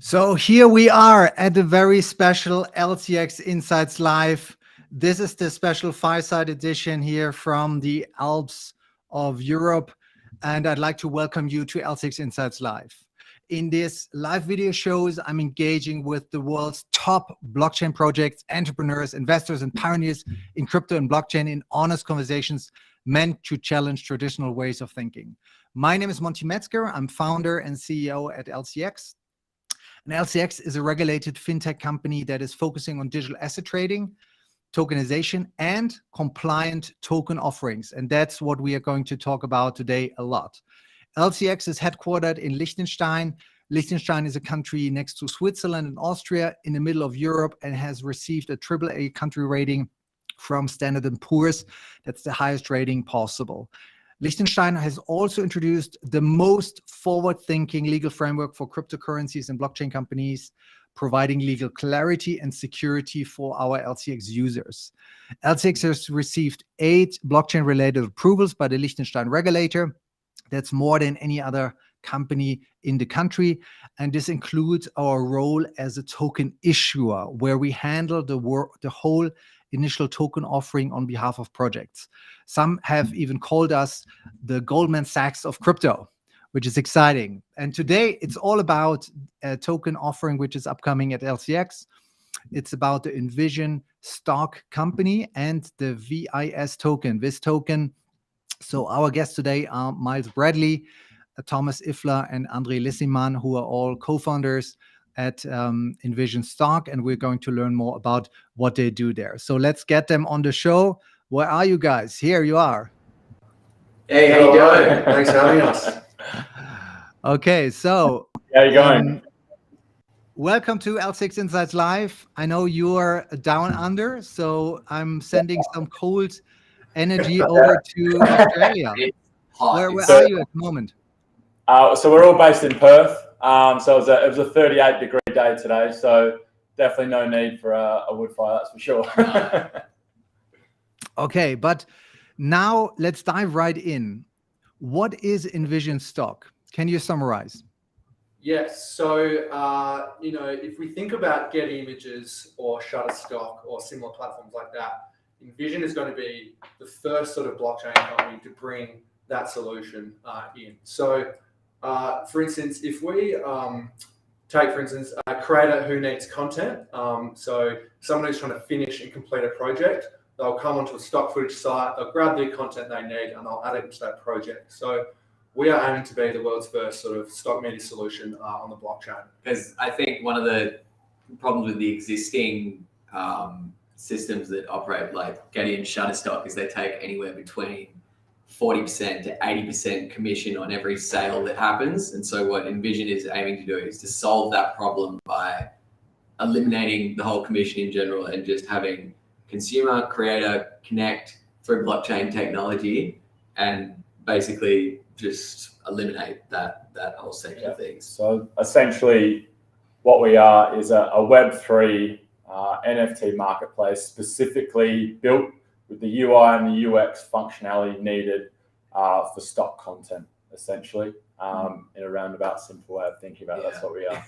So here we are at the very special LCX Insights Live. This is the special fireside edition here from the Alps of Europe. And I'd like to welcome you to LCX Insights Live. In this live video shows, I'm engaging with the world's top blockchain projects, entrepreneurs, investors, and pioneers in crypto and blockchain in honest conversations meant to challenge traditional ways of thinking. My name is Monty Metzger. I'm founder and CEO at LCX. And LCX is a regulated fintech company that is focusing on digital asset trading, tokenization, and compliant token offerings. And that's what we are going to talk about today a lot. LCX is headquartered in Liechtenstein. Liechtenstein is a country next to Switzerland and Austria in the middle of Europe and has received a AAA country rating from Standard & Poor's. That's the highest rating possible. Liechtenstein has also introduced the most forward-thinking legal framework for cryptocurrencies and blockchain companies, providing legal clarity and security for our LCX users. LCX has received 8 blockchain-related approvals by the Liechtenstein regulator. That's more than any other company in the country. And this includes our role as a token issuer, where we handle the whole initial token offering on behalf of projects. Some have even called us the Goldman Sachs of crypto, which is exciting. And today it's all about a token offering which is upcoming at LCX. It's about the Envision Stock company and the VIS token, VIS token. So our guests today are Miles Bradley, Thomas Iffla, and André Lissiman, who are all co-founders at Envision Stock, and we're going to learn more about what they do there. So let's get them on the show. Where are you guys? Here you are. Hey, how you doing? Thanks for having us. Okay, so how you going? Welcome to LCX Insights Live. I know you're down under, so I'm sending some cold energy over to Australia. Where are you at the moment? So we're all based in Perth. So it was a 38-degree day today. So definitely no need for a wood fire, that's for sure. Okay, but now let's dive right in. What is Envision Stock? Can you summarize? Yes. So, if we think about Get Images or Shutterstock or similar platforms like that, Envision is going to be the first sort of blockchain company to bring that solution in. So, for instance, if we take, for instance, a creator who needs content, so someone who's trying to finish and complete a project, they'll come onto a stock footage site, they'll grab the content they need, and they'll add it into that project. So we are aiming to be the world's first sort of stock media solution on the blockchain. Because I think one of the problems with the existing systems that operate like Getty and Shutterstock is they take anywhere between 40% to 80% commission on every sale that happens. And so what Envision is aiming to do is to solve that problem by eliminating the whole commission in general and just having consumer, creator connect through blockchain technology and basically just eliminate that whole section of things. So essentially what we are is a Web3 NFT marketplace specifically built with the UI and the UX functionality needed for stock content, essentially, in a roundabout simple way of thinking about it. That's what we are.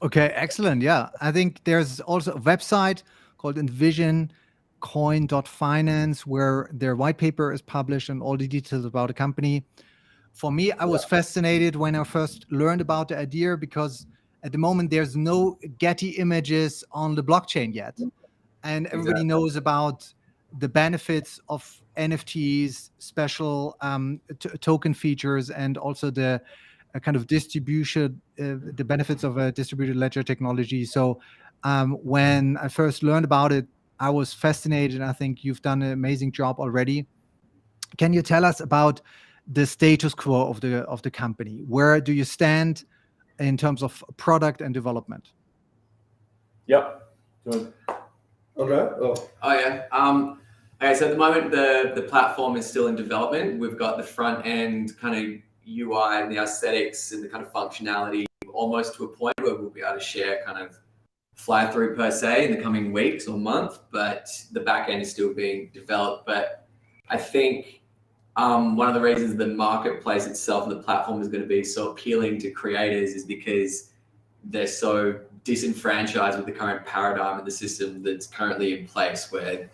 Okay, excellent. Yeah, I think there's also a website called envisioncoin.finance where their white paper is published and all the details about the company. For me, I was fascinated when I first learned about the idea because at the moment there's no Getty images on the blockchain yet. And everybody knows about the benefits of NFTs, special token features, and also the kind of distribution, the benefits of a distributed ledger technology. So when I first learned about it, I was fascinated. And I think you've done an amazing job already. Can you tell us about the status quo of the company? Where do you stand in terms of product and development? Yep. Okay. Okay, so at the moment, the platform is still in development. We've got the front end kind of UI and the aesthetics and the kind of functionality almost to a point where we'll be able to share kind of fly through per se in the coming weeks or month, but the back end is still being developed. But I think one of the reasons the marketplace itself and the platform is going to be so appealing to creators is because they're so disenfranchised with the current paradigm and the system that's currently in place, where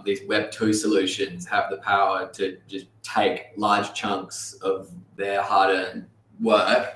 these Web 2 solutions have the power to just take large chunks of their hard-earned work.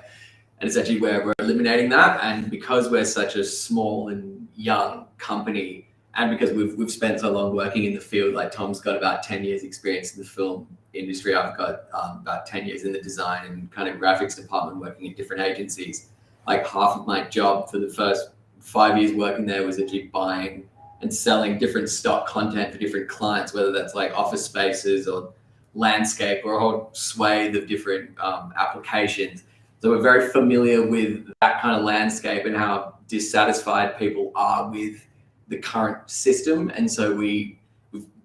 And essentially we're eliminating that. And because we're such a small and young company, and because we've spent so long working in the field, like Tom's got about 10 years experience in the film industry. I've got about 10 years in the design and kind of graphics department working in different agencies. Like half of my job for the first 5 years working there was actually buying and selling different stock content for different clients, whether that's like office spaces or landscape or a whole swathe of different applications. So we're very familiar with that kind of landscape and how dissatisfied people are with the current system. And so we've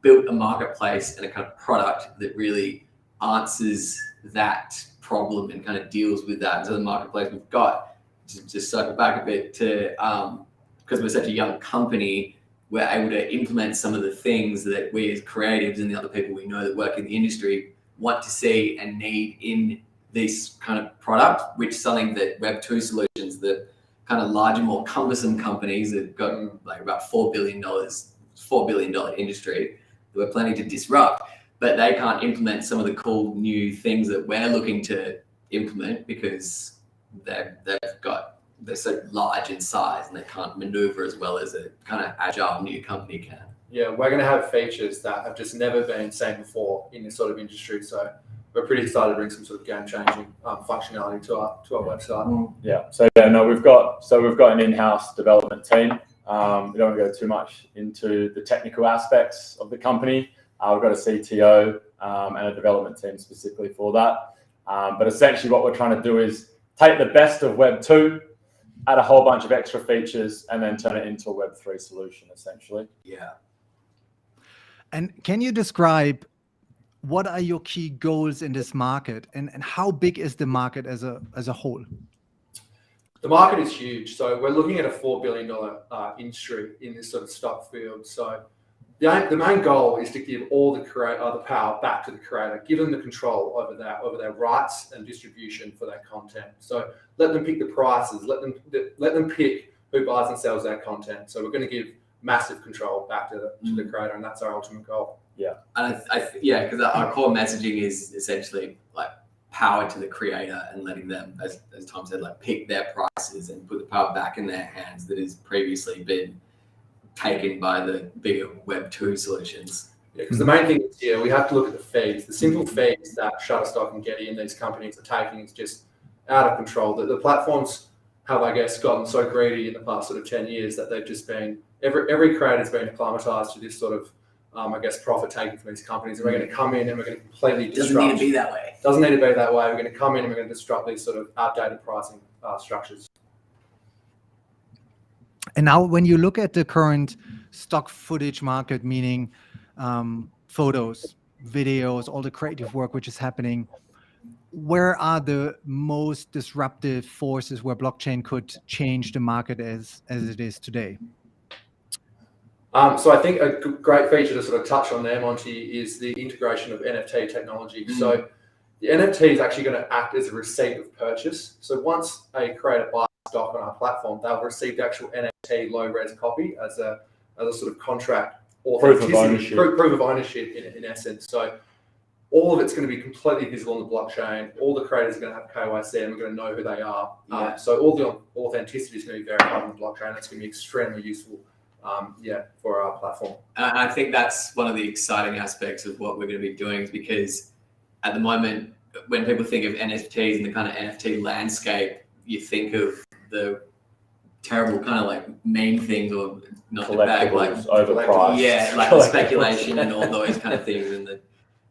built a marketplace and a kind of product that really answers that problem and kind of deals with that. So the marketplace we've got, to circle back a bit, to because we're such a young company, we're able to implement some of the things that we as creatives and the other people we know that work in the industry want to see and need in this kind of product, which is something that Web 2 solutions, that kind of larger, more cumbersome companies that got like about $4 billion industry that we're planning to disrupt, but they can't implement some of the cool new things that we're looking to implement because they're so large in size and they can't maneuver as well as a kind of agile new company can. Yeah, we're going to have features that have just never been seen before in this sort of industry. So we're pretty excited to bring some sort of game-changing functionality to our website. Yeah. So yeah, no, we've got an in-house development team. We don't want to go too much into the technical aspects of the company. We've got a CTO and a development team specifically for that. But essentially, what we're trying to do is take the best of Web 2, add a whole bunch of extra features, and then turn it into a Web 3 solution, essentially. Yeah. And can you describe what are your key goals in this market, and how big is the market as a whole? The market is huge. So we're looking at a $4 billion industry in this sort of stock field. So the main goal is to give all the power back to the creator, give them the control over their rights and distribution for their content. So let them pick the prices, let them pick who buys and sells their content. So we're going to give massive control back to the creator, and that's our ultimate goal. Yeah. And because our core messaging is essentially like power to the creator and letting them, as Tom said, like pick their prices and put the power back in their hands that has previously been taken by the bigger Web 2 solutions. Yeah, because the main thing is we have to look at the fees. The simple fees that Shutterstock and Getty and these companies are taking is just out of control. The platforms have, I guess, gotten so greedy in the past sort of 10 years that they've just been, every creator's been acclimatized to this sort of, I guess, profit taking from these companies. And we're going to come in and we're going to completely disrupt. Doesn't need to be that way. Doesn't need to be that way. We're going to come in and we're going to disrupt these sort of outdated pricing structures. And now when you look at the current stock footage market, meaning photos, videos, all the creative work which is happening, where are the most disruptive forces where blockchain could change the market as it is today? So I think a great feature to sort of touch on there, Monty, is the integration of NFT technology. So the NFT is actually going to act as a receipt of purchase. So once a creator buys stock on our platform, they'll receive the actual NFT low-res copy as a sort of contract authenticity, proof of ownership in essence. So all of it's going to be completely visible on the blockchain. All the creators are going to have KYC and we're going to know who they are. So all the authenticity is going to be verified on the blockchain. That's going to be extremely useful for our platform. And I think that's one of the exciting aspects of what we're going to be doing, is because at the moment, when people think of NFTs and the kind of NFT landscape, you think of the terrible kind of like meme things, or not the bag, like overpriced. Like the speculation and all those kind of things, and the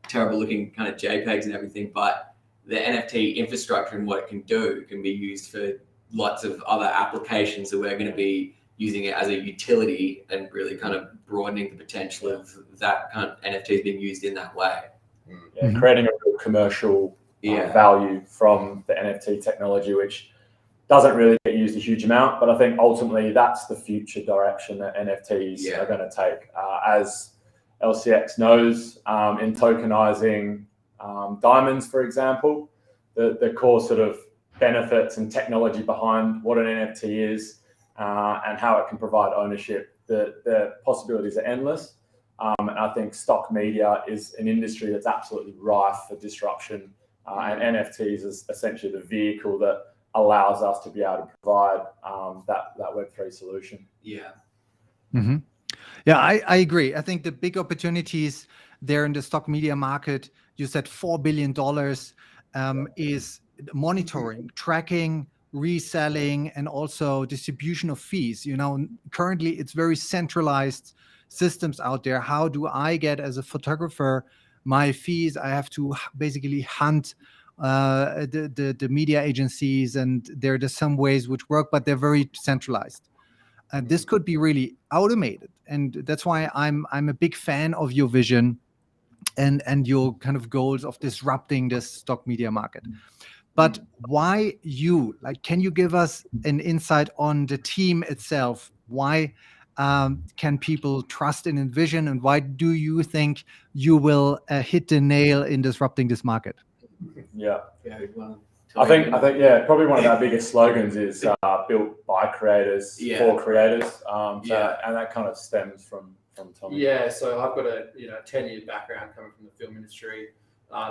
terrible looking kind of JPEGs and everything. But the NFT infrastructure and what it can do can be used for lots of other applications. So we're going to be using it as a utility and really kind of broadening the potential of that kind of NFTs being used in that way. Yeah, creating a real commercial value from the NFT technology, which doesn't really get used a huge amount, but I think ultimately that's the future direction that NFTs are going to take. As LCX knows, in tokenizing diamonds, for example, the core sort of benefits and technology behind what an NFT is and how it can provide ownership, the possibilities are endless. And I think stock media is an industry that's absolutely rife for disruption, and NFTs is essentially the vehicle that allows us to be able to provide that Web3 solution. Yeah. Mm-hmm. Yeah, I agree. I think the big opportunities there in the stock media market, you said $4 billion, is monitoring, tracking, reselling, and also distribution of fees. You know, currently it's very centralized systems out there. How do I get, as a photographer, my fees? I have to basically hunt the media agencies, and there are some ways which work, but they're very centralized. This could be really automated, and that's why I'm a big fan of your vision and your kind of goals of disrupting this stock media market. But why you? Like, can you give us an insight on the team itself? Why can people trust in Envision, and why do you think you will hit the nail in disrupting this market? Yeah. I think probably one of our biggest slogans is built by creators for creators. And that kind of stems from Tommy. Yeah, so I've got a 10-year background coming from the film industry,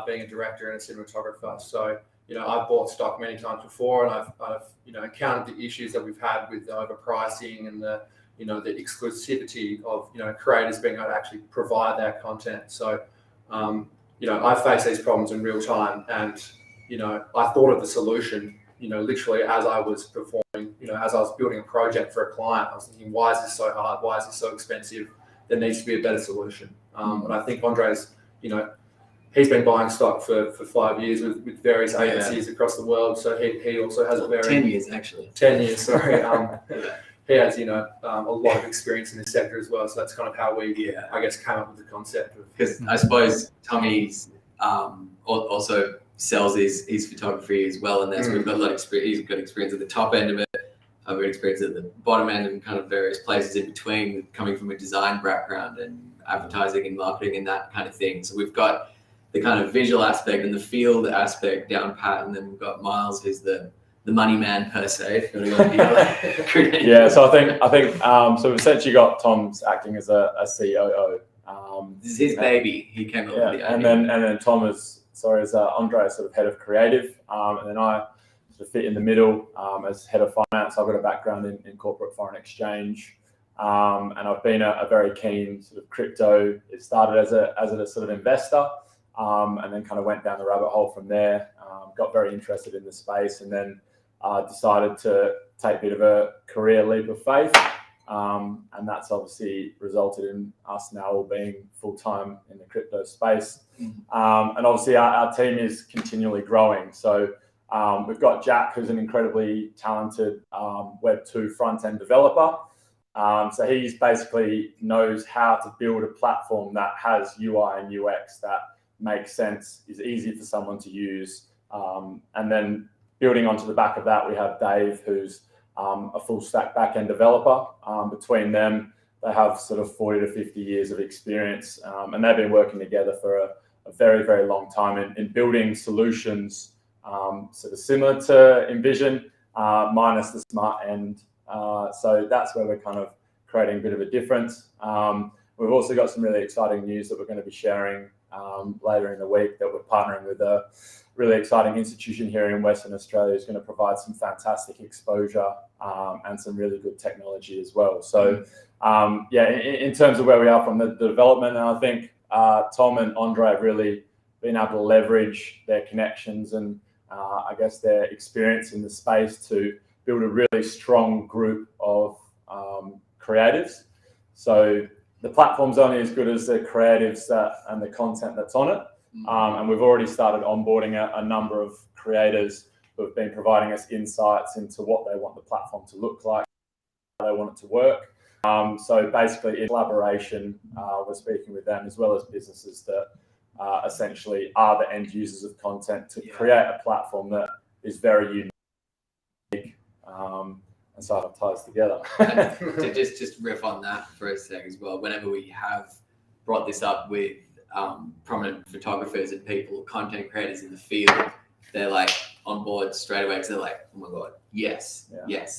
being a director and a cinematographer. So I've bought stock many times before, and I've encountered the issues that we've had with the overpricing and the exclusivity of creators being able to actually provide their content. So I face these problems in real time, and I thought of the solution, literally as I was performing, as I was building a project for a client. I was thinking, why is this so hard? Why is this so expensive? There needs to be a better solution. And I think Andre's, he's been buying stock for 5 years with various agencies across the world. So he also has a very 10 years actually. 10 years, sorry. He has, a lot of experience in this sector as well. So that's kind of how we, I guess, came up with the concept of. Because I suppose Tommy's also sells his photography as well, and that's we've got a lot of experience. He's got experience at the top end of it. I've got experience at the bottom end and kind of various places in between, coming from a design background and advertising and marketing and that kind of thing. So we've got the kind of visual aspect and the field aspect down pat, and then we've got Miles, who's the money man per se. If you want to go yeah, so I think so we've essentially got Tom's acting as a COO. This is his baby. He came up with the idea. And then Tom is André, sort of head of creative, and then I sort of fit in the middle as head of finance. I've got a background in corporate foreign exchange, and I've been a very keen sort of crypto. It started as a sort of investor, and then kind of went down the rabbit hole from there. Got very interested in the space, and then decided to take a bit of a career leap of faith. And that's obviously resulted in us now all being full-time in the crypto space. And obviously our team is continually growing. So we've got Jack, who's an incredibly talented Web2 front-end developer. So he's basically knows how to build a platform that has UI and UX that makes sense, is easy for someone to use. And then building onto the back of that, we have Dave, who's a full stack backend developer. Between them, they have sort of 40 to 50 years of experience, and they've been working together for a very, very long time in building solutions sort of similar to Envision, minus the smart end. So that's where we're kind of creating a bit of a difference. We've also got some really exciting news that we're going to be sharing later in the week, that we're partnering with a really exciting institution here in Western Australia who's going to provide some fantastic exposure and some really good technology as well. So in terms of where we are from the development, and I think Tom and André have really been able to leverage their connections and I guess their experience in the space to build a really strong group of creatives. So the platform's only as good as the creatives and the content that's on it. And we've already started onboarding a number of creators who have been providing us insights into what they want the platform to look like, how they want it to work. So basically, in collaboration, we're speaking with them as well as businesses that essentially are the end users of content to create a platform that is very unique. And so it ties together. To just riff on that for a sec as well, whenever we have brought this up with prominent photographers and people, content creators in the field, they're like, on board straight away because they're like, oh my God, yes,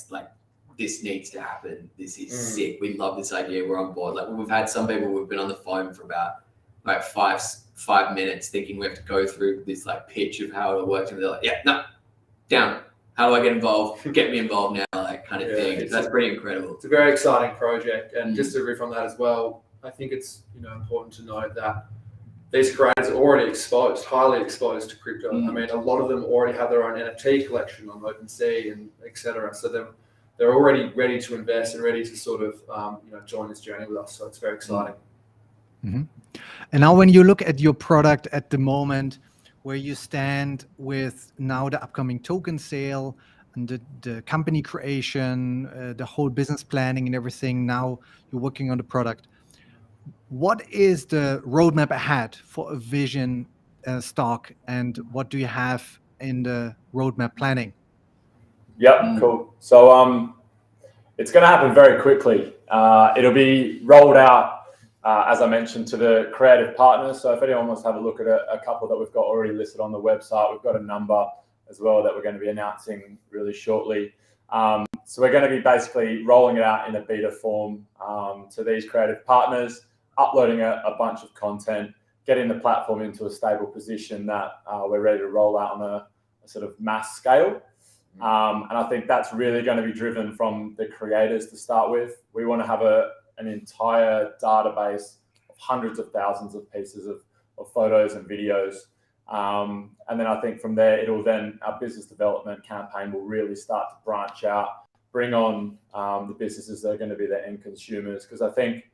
like this needs to happen. This is sick. We love this idea. We're on board. Like we've had some people who've been on the phone for about like five minutes thinking we have to go through this like pitch of how it works. And they're like, yeah, no, down. How do I get involved? Get me involved now, like kind of thing. That's pretty incredible. It's a very exciting project. And just to riff on that as well, I think it's important to note that these creators are already exposed, highly exposed to crypto. I mean, a lot of them already have their own NFT collection on OpenSea and etc. So they're already ready to invest and ready to sort of join this journey with us. So it's very exciting. Mm-hmm. And now when you look at your product at the moment, where you stand with now the upcoming token sale and the company creation, the whole business planning and everything, now you're working on the product. What is the roadmap ahead for Envision Stock, and what do you have in the roadmap planning? Yep, cool. So it's going to happen very quickly. It'll be rolled out, as I mentioned, to the creative partners. So if anyone wants to have a look at a couple that we've got already listed on the website, we've got a number as well that we're going to be announcing really shortly. So we're going to be basically rolling it out in a beta form to these creative partners, uploading a bunch of content, getting the platform into a stable position that we're ready to roll out on a sort of mass scale. And I think that's really going to be driven from the creators to start with. We want to have an entire database of hundreds of thousands of pieces of photos and videos. And then I think from there, our business development campaign will really start to branch out, bring on the businesses that are going to be the end consumers. Because I think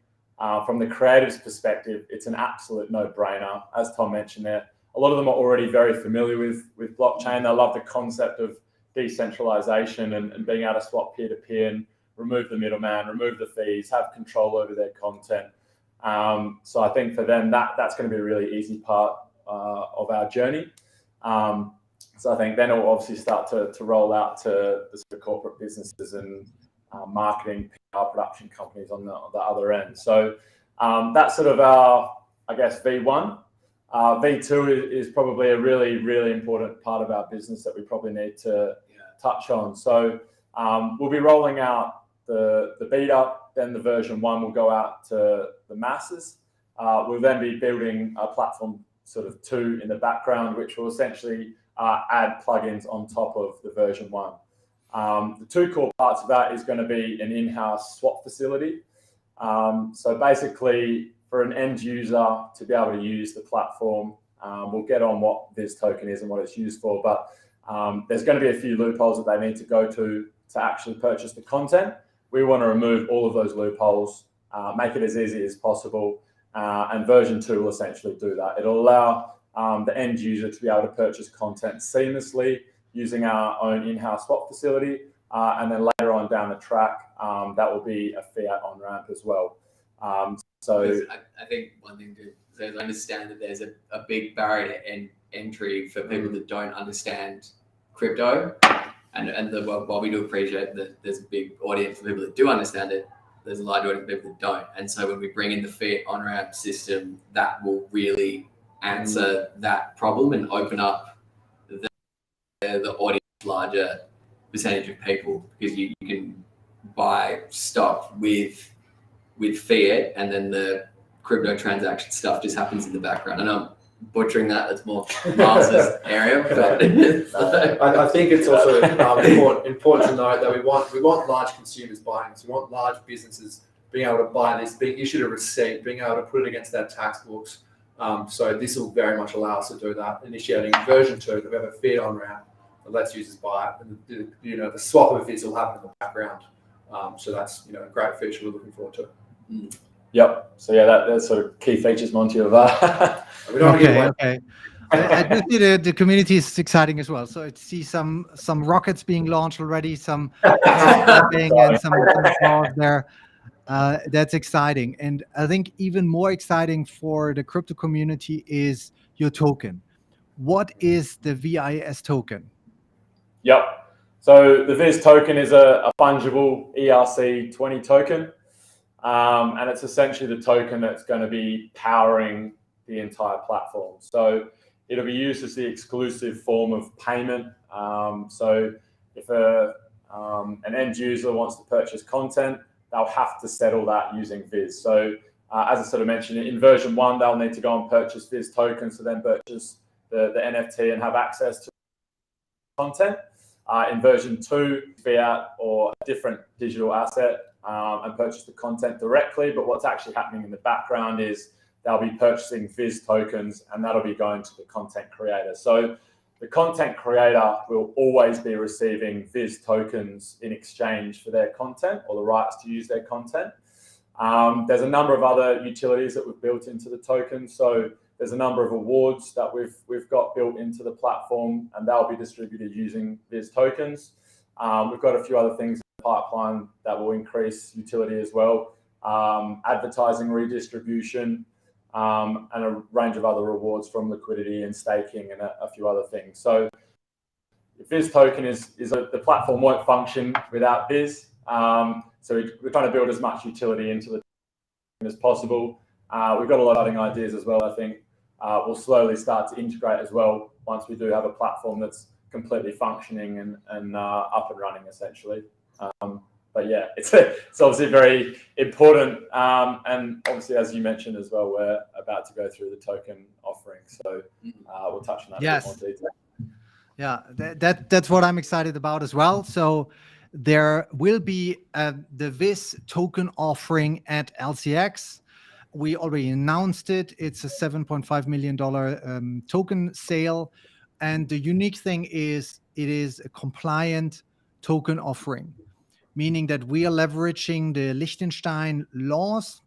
from the creatives' perspective, it's an absolute no-brainer. As Tom mentioned there, a lot of them are already very familiar with blockchain. They love the concept of decentralization and being able to swap peer-to-peer and remove the middleman, remove the fees, have control over their content. So I think for them, that's going to be a really easy part of our journey. So I think then it will obviously start to roll out to the sort of corporate businesses and marketing, PR, production companies on the other end. So that's sort of our, I guess, V1. V2 is probably a really, really important part of our business that we probably need to touch on. So we'll be rolling out the beta, then the version 1 will go out to the masses. We'll then be building a platform sort of 2 in the background, which will essentially add plugins on top of the version 1. The 2 core parts of that is going to be an in-house swap facility. So basically, for an end user to be able to use the platform, we'll get on what VIS token is and what it's used for, but there's going to be a few loopholes that they need to go to actually purchase the content. We want to remove all of those loopholes, make it as easy as possible, and version 2 will essentially do that. It'll allow the end user to be able to purchase content seamlessly using our own in-house swap facility, and then later on down the track, that will be a fiat on-ramp as well. So I think one thing to understand that there's a big barrier to entry for people that don't understand crypto, and while we do appreciate that there's a big audience for people that do understand it, there's a large audience of people that don't. And so when we bring in the fiat on-ramp system, that will really answer that problem and open up the audience larger percentage of people, because you can buy stock with fiat, and then the crypto transaction stuff just happens in the background. And I'm butchering that. That's more Miles's area. But I think it's also important to note that we want large consumers buying this. We want large businesses being able to buy this, being issued a receipt, being able to put it against their tax books. So this will very much allow us to do that. Initiating version 2, that we have a fiat on-ramp that lets users buy it, and the swap of VIS will happen in the background. So that's a great feature we're looking forward to. Yep. So yeah, that's sort of key features, Monty, of that. Okay. I do see the community is exciting as well. So I see some rockets being launched already, some and some calls there. That's exciting. And I think even more exciting for the crypto community is your token. What is the VIS token? Yep. So the VIS token is a fungible ERC20 token. And it's essentially the token that's going to be powering the entire platform. So it'll be used as the exclusive form of payment. So if an end user wants to purchase content, they'll have to settle that using VIS. So as I sort of mentioned, in version 1, they'll need to go and purchase VIS tokens to then purchase the NFT and have access to content. In version 2, fiat or a different digital asset and purchase the content directly. But what's actually happening in the background is they'll be purchasing VIS tokens, and that'll be going to the content creator. So the content creator will always be receiving VIS tokens in exchange for their content or the rights to use their content. There's a number of other utilities that we've built into the token. So there's a number of awards that we've got built into the platform, and they'll be distributed using VIS tokens. We've got a few other things in the pipeline that will increase utility as well. Advertising redistribution, and a range of other rewards from liquidity and staking and a few other things. So the VIS token the platform won't function without VIS. So we're trying to build as much utility into the token as possible. We've got a lot of other ideas as well. I think we'll slowly start to integrate as well once we do have a platform that's completely functioning and up and running essentially. But yeah, it's obviously very important. And obviously, as you mentioned as well, we're about to go through the token offering. So we'll touch on that in more detail. Yeah, that's what I'm excited about as well. So there will be the VIS token offering at LCX. We already announced it. It's a $7.5 million token sale. And the unique thing is it is a compliant token offering, meaning that we are leveraging the Liechtenstein laws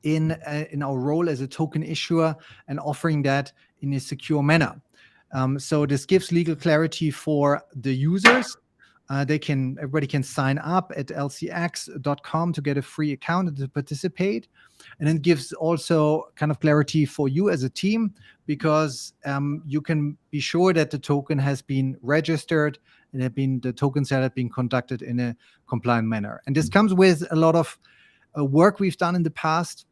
in our role as a token issuer and offering that in a secure manner. So this gives legal clarity for the users. Everybody can sign up at lcx.com to get a free account and to participate. And it gives also kind of clarity for you as a team, because you can be sure that the token has been registered and the token sale had been conducted in a compliant manner. And this comes with a lot of work we've done in the past.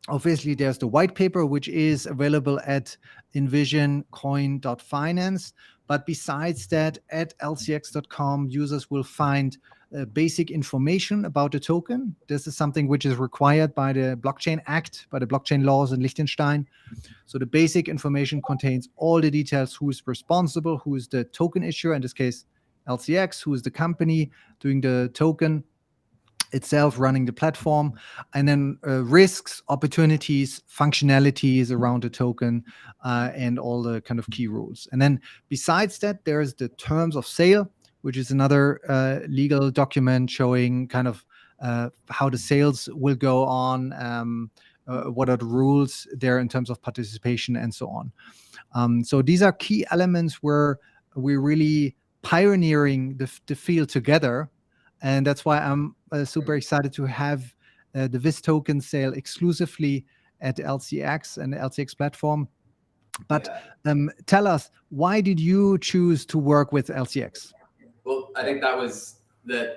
Obviously, there's the white paper, which is available at envisioncoin.finance. But besides that, at lcx.com, users will find basic information about the token. This is something which is required by the Blockchain Act, by the blockchain laws in Liechtenstein. So the basic information contains all the details: who is responsible, who is the token issuer, in this case, LCX, who is the company doing the token itself, running the platform, and then risks, opportunities, functionalities around the token, and all the kind of key rules. And then besides that, there's the terms of sale, which is another legal document showing kind of how the sales will go on, what are the rules there in terms of participation, and so on. So these are key elements where we're really pioneering the field together. And that's why I'm super excited to have the VIS token sale exclusively at LCX and the LCX platform. But tell us, why did you choose to work with LCX? Well, I think that was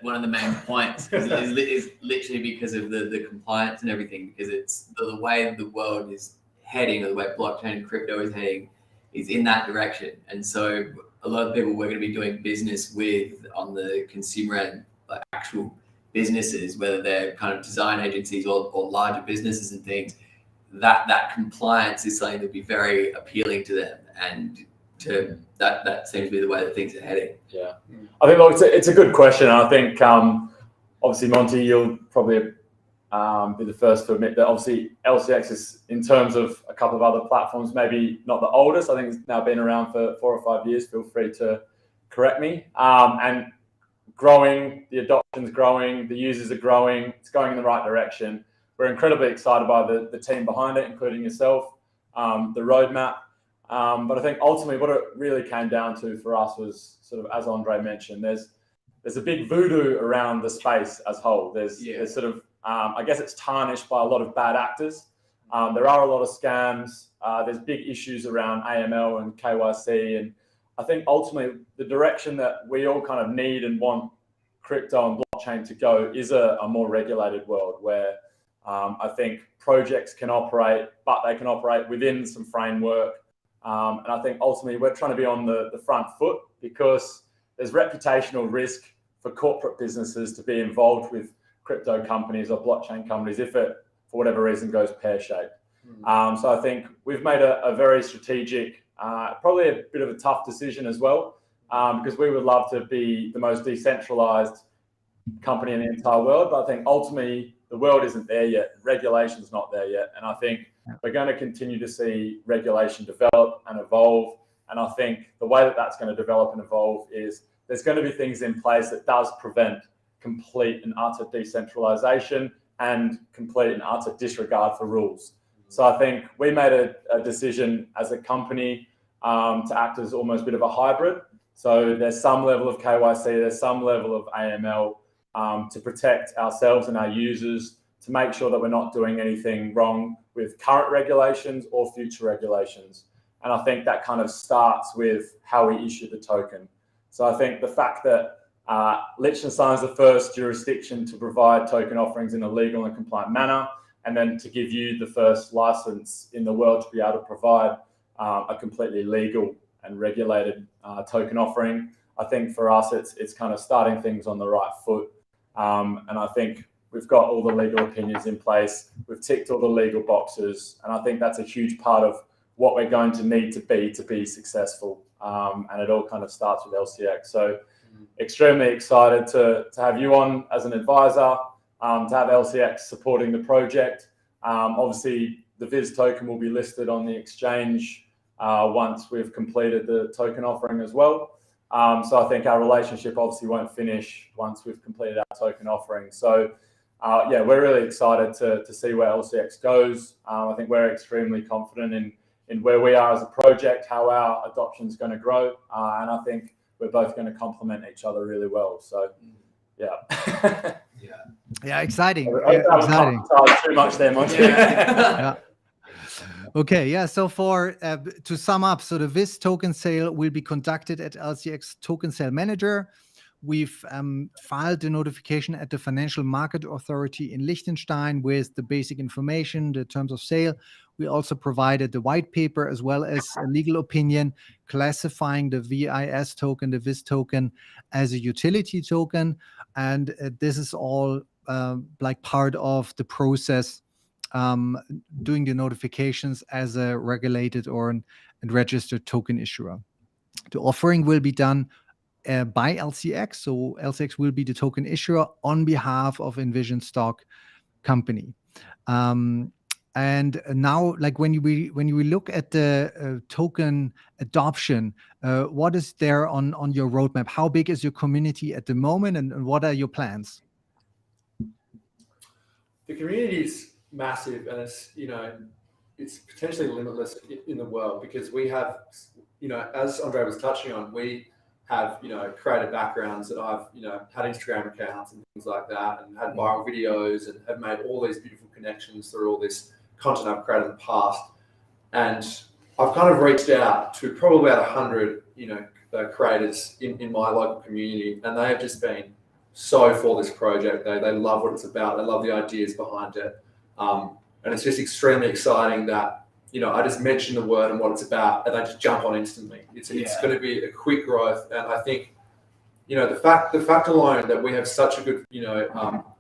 one of the main points. is literally because of the compliance and everything, because it's the way the world is heading, or the way blockchain and crypto is heading, is in that direction. And so a lot of people we're going to be doing business with on the consumer end, like actual businesses, whether they're kind of design agencies or larger businesses and things, that compliance is something that would be very appealing to them, and that seems to be the way that things are heading. Yeah, I think it's a good question. I think obviously, Monty, you'll probably be the first to admit that obviously LCX is, in terms of a couple of other platforms, maybe not the oldest. I think it's now been around for 4 or 5 years. Feel free to correct me. And growing, the adoption's growing, the users are growing, it's going in the right direction. We're incredibly excited by the team behind it, including yourself, the roadmap. But I think ultimately what it really came down to for us was sort of, as André mentioned, there's a big voodoo around the space as a whole. There's sort of, I guess it's tarnished by a lot of bad actors. There are a lot of scams. There's big issues around AML and KYC, and I think ultimately the direction that we all kind of need and want crypto and blockchain to go is a more regulated world where I think projects can operate, but they can operate within some framework. And I think ultimately we're trying to be on the front foot, because there's reputational risk for corporate businesses to be involved with crypto companies or blockchain companies if it, for whatever reason, goes pear-shaped. So I think we've made a very strategic, probably a bit of a tough decision as well, because we would love to be the most decentralized company in the entire world. But I think ultimately the world isn't there yet. Regulation's not there yet. And I think we're going to continue to see regulation develop and evolve. And I think the way that that's going to develop and evolve is there's going to be things in place that does prevent complete and utter decentralization and complete and utter disregard for rules. So I think we made a decision as a company to act as almost a bit of a hybrid. So there's some level of KYC, there's some level of AML to protect ourselves and our users, to make sure that we're not doing anything wrong with current regulations or future regulations. And I think that kind of starts with how we issue the token. So I think the fact that Liechtenstein is the first jurisdiction to provide token offerings in a legal and compliant manner, and then to give you the first license in the world to be able to provide a completely legal and regulated token offering. I think for us, it's kind of starting things on the right foot. And I think we've got all the legal opinions in place. We've ticked all the legal boxes. And I think that's a huge part of what we're going to need to be successful. And it all kind of starts with LCX. So extremely excited to have you on as an advisor, to have LCX supporting the project. Obviously, the VIS token will be listed on the exchange once we've completed the token offering as well. So I think our relationship obviously won't finish once we've completed our token offering. So yeah, we're really excited to see where LCX goes. I think we're extremely confident in where we are as a project, how our adoption is going to grow. And I think we're both going to complement each other really well. So yeah. Yeah, exciting. Exciting. Too much there, Monty. Yeah. Okay, yeah. So to sum up, so the VIS token sale will be conducted at LCX Token Sale Manager. We've filed the notification at the Financial Market Authority in Liechtenstein with the basic information, the terms of sale. We also provided the white paper as well as a legal opinion classifying the VIS token, the VIS token, as a utility token. And this is all like part of the process, doing the notifications as a regulated or and registered token issuer. The offering will be done by LCX. So LCX will be the token issuer on behalf of Envision Stock company. And now, like when we look at the token adoption, what is there on your roadmap? How big is your community at the moment, and what are your plans? The community is massive, and it's potentially limitless in the world, because we have, as André was touching on, we have creative backgrounds that I've had Instagram accounts and things like that, and had viral videos, and have made all these beautiful connections through all this content I've created in the past. And I've kind of reached out to probably about 100 creators in my local community, and they have just been so for this project. They love what it's about. They love the ideas behind it, and it's just extremely exciting that I just mention the word and what it's about, and they just jump on instantly. It's going to be a quick growth, and I think the fact alone that we have such a good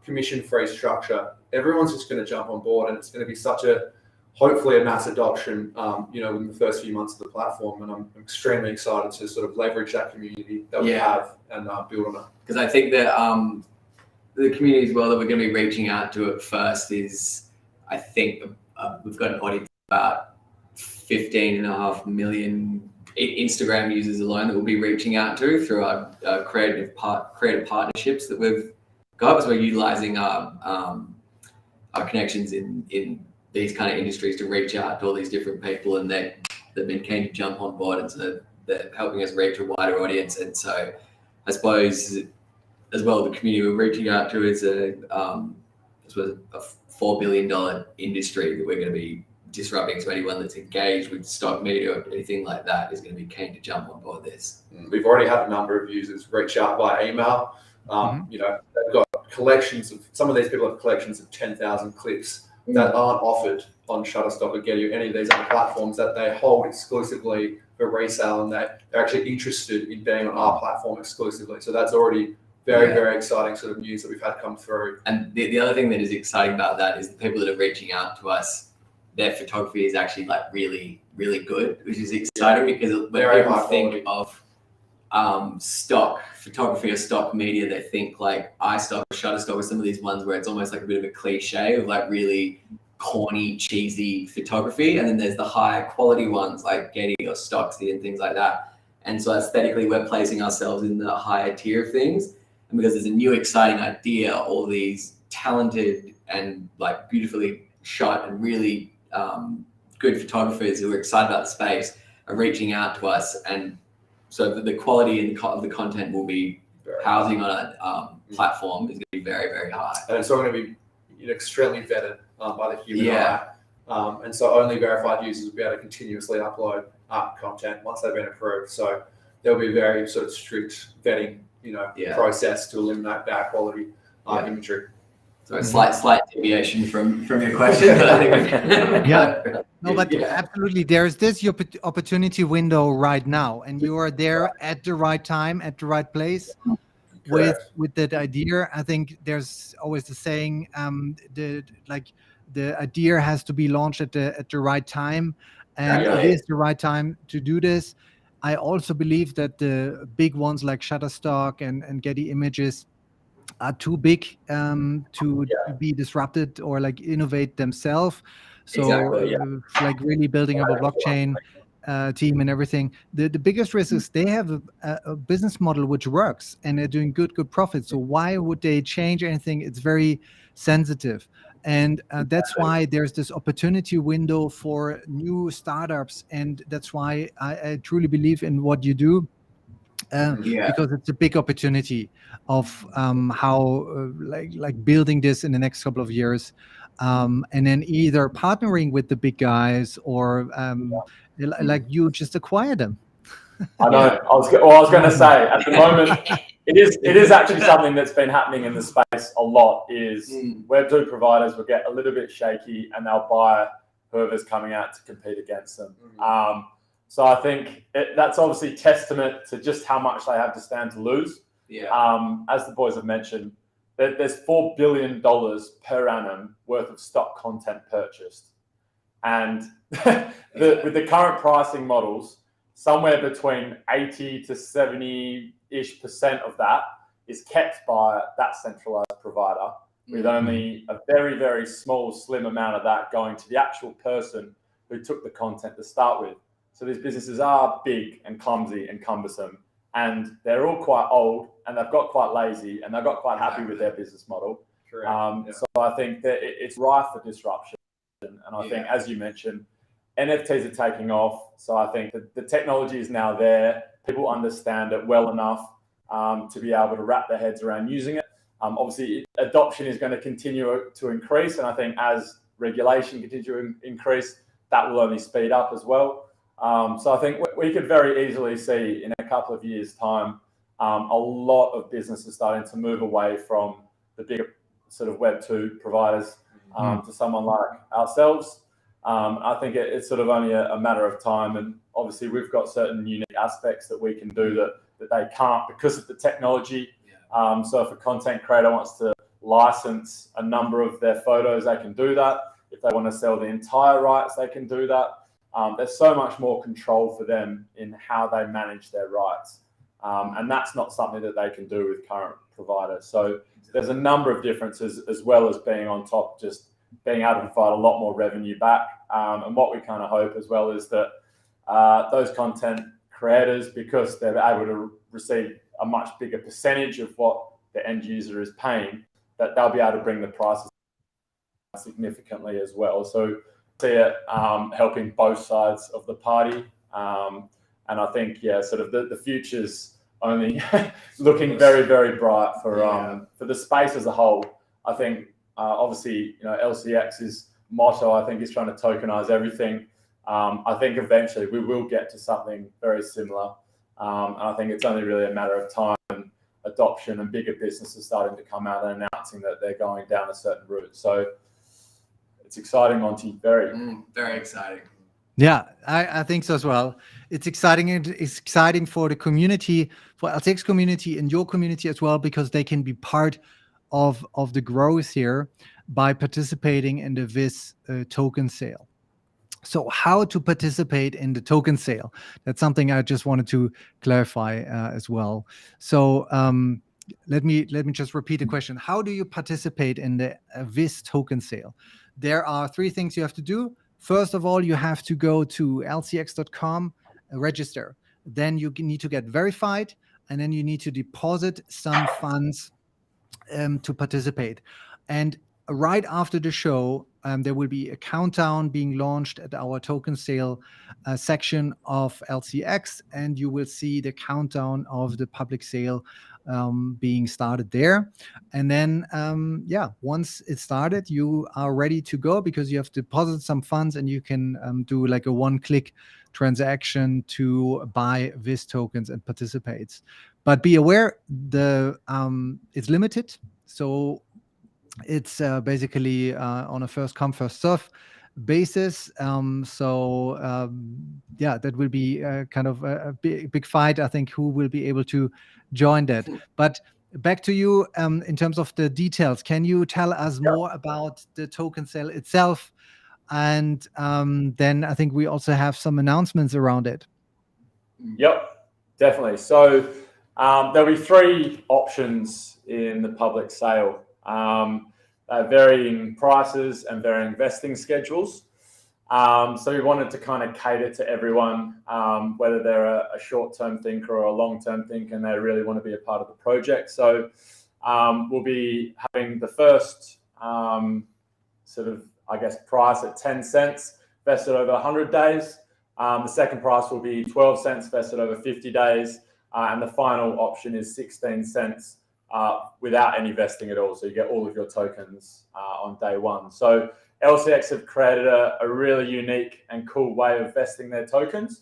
commission-free structure, everyone's just going to jump on board, and it's going to be hopefully a mass adoption within the first few months of the platform. And I'm extremely excited to sort of leverage that community that we have and build on it. Because I think that the community as well that we're going to be reaching out to at first is, I think we've got an audience of about 15.5 million Instagram users alone that we'll be reaching out to through our creative partnerships that we've got, as we're utilizing our connections in these kind of industries to reach out to all these different people, and they've been keen to jump on board, and so they're helping us reach a wider audience. And so I suppose as well, the community we're reaching out to is a $4 billion industry that we're going to be disrupting. So anyone that's engaged with stock media or anything like that is going to be keen to jump on board this. We've already had a number of users reach out by email. They've got collections of, some of these people have collections of 10,000 clips that aren't offered on Shutterstock or Getty or any of these other platforms that they hold exclusively for resale, and they're actually interested in being on our platform exclusively. So that's already very exciting sort of news that we've had come through. And the other thing that is exciting about that is the people that are reaching out to us, their photography is actually like really good, which is exciting because when people think of stock photography or stock media, they think like iStock or Shutterstock or some of these ones where it's almost like a bit of a cliche of like really corny, cheesy photography. And then there's the higher quality ones like Getty or Stocksy and things like that. And so aesthetically, we're placing ourselves in the higher tier of things. And because there's a new exciting idea, all these talented and like beautifully shot and really good photographers who are excited about the space are reaching out to us. And so the quality of the content will be housing on a platform is going to be very high. And it's all going to be extremely vetted by the human eye. And so only verified users will be able to continuously upload content once they've been approved. So there'll be a very sort of strict vetting, process to eliminate bad quality imagery. So a slight deviation from your question, but I think no, but absolutely, there's this opportunity window right now, and you are there at the right time, at the right place. With that idea. I think there's always the saying, the idea has to be launched at the right time, and it is the right time to do this. I also believe that the big ones like Shutterstock and Getty Images are too big to be disrupted or like innovate themselves. So like really building up a blockchain team and everything. The biggest risk is they have a business model which works and they're doing good profits. So why would they change anything? It's very sensitive. And that's why there's this opportunity window for new startups. And that's why I truly believe in what you do. Because it's a big opportunity of how like building this in the next couple of years, and then either partnering with the big guys or like you just acquire them. I know. I was going to say at the moment it is actually something that's been happening in the space a lot. Is Web2 providers will get a little bit shaky and they'll buy whoever's coming out to compete against them. So I think that's obviously testament to just how much they have to stand to lose. As the boys have mentioned, there's $4 billion per annum worth of stock content purchased. And with the current pricing models, somewhere between 80 to 70-ish% of that is kept by that centralized provider, with only a very small, slim amount of that going to the actual person who took the content to start with. So these businesses are big and clumsy and cumbersome, and they're all quite old, and they've got quite lazy, and they've got quite happy with their business model. So I think that it's rife for disruption. And I think, as you mentioned, NFTs are taking off. So I think that the technology is now there. People understand it well enough to be able to wrap their heads around using it. Obviously, adoption is going to continue to increase. And I think as regulation continues to increase, that will only speed up as well. So I think we could very easily see in a couple of years' time, a lot of businesses starting to move away from the bigger sort of Web2 providers to someone like ourselves. I think it's sort of only a matter of time. And obviously we've got certain unique aspects that we can do that they can't because of the technology. So if a content creator wants to license a number of their photos, they can do that. If they want to sell the entire rights, they can do that. There's so much more control for them in how they manage their rights. And that's not something that they can do with current providers. So there's a number of differences, as well as being on top, just being able to provide a lot more revenue back. And what we kind of hope as well is that those content creators, because they're able to receive a much bigger percentage of what the end user is paying, that they'll be able to bring the prices significantly as well. So see it helping both sides of the party. And I think, sort of the future's only looking very bright for the space as a whole. I think obviously, LCX's motto, I think, is trying to tokenize everything. I think eventually we will get to something very similar. And I think it's only really a matter of time and adoption and bigger businesses starting to come out and announcing that they're going down a certain route. So it's exciting, Monty. Very exciting. Yeah, I think so as well. It's exciting. It's exciting for the community, for LCX community and your community as well, because they can be part of the growth here by participating in the VIS token sale. So how to participate in the token sale? That's something I just wanted to clarify as well. So let me just repeat the question. How do you participate in the VIS token sale? There are 3 things you have to do. First of all, you have to go to lcx.com, register. Then you need to get verified, and then you need to deposit some funds to participate. And right after the show, there will be a countdown being launched at our token sale section of LCX, and you will see the countdown of the public sale being started there. And then, once it's started, you are ready to go because you have deposited some funds, and you can do like a one-click transaction to buy VIS tokens and participate. But be aware, it's limited. So it's basically on a first come, first serve basis. That will be kind of a big fight, I think, who will be able to join that. But back to you in terms of the details. Can you tell us more about the token sale itself? And then I think we also have some announcements around it. Yep, definitely. So there'll be 3 options in the public sale. Varying prices and varying vesting schedules. So we wanted to kind of cater to everyone, whether they're a short-term thinker or a long-term thinker and they really want to be a part of the project. So we'll be having the first price at 10 cents vested over 100 days. The second price will be 12 cents vested over 50 days. And the final option is 16 cents without any vesting at all. So you get all of your tokens on day 1. So LCX have created a really unique and cool way of vesting their tokens.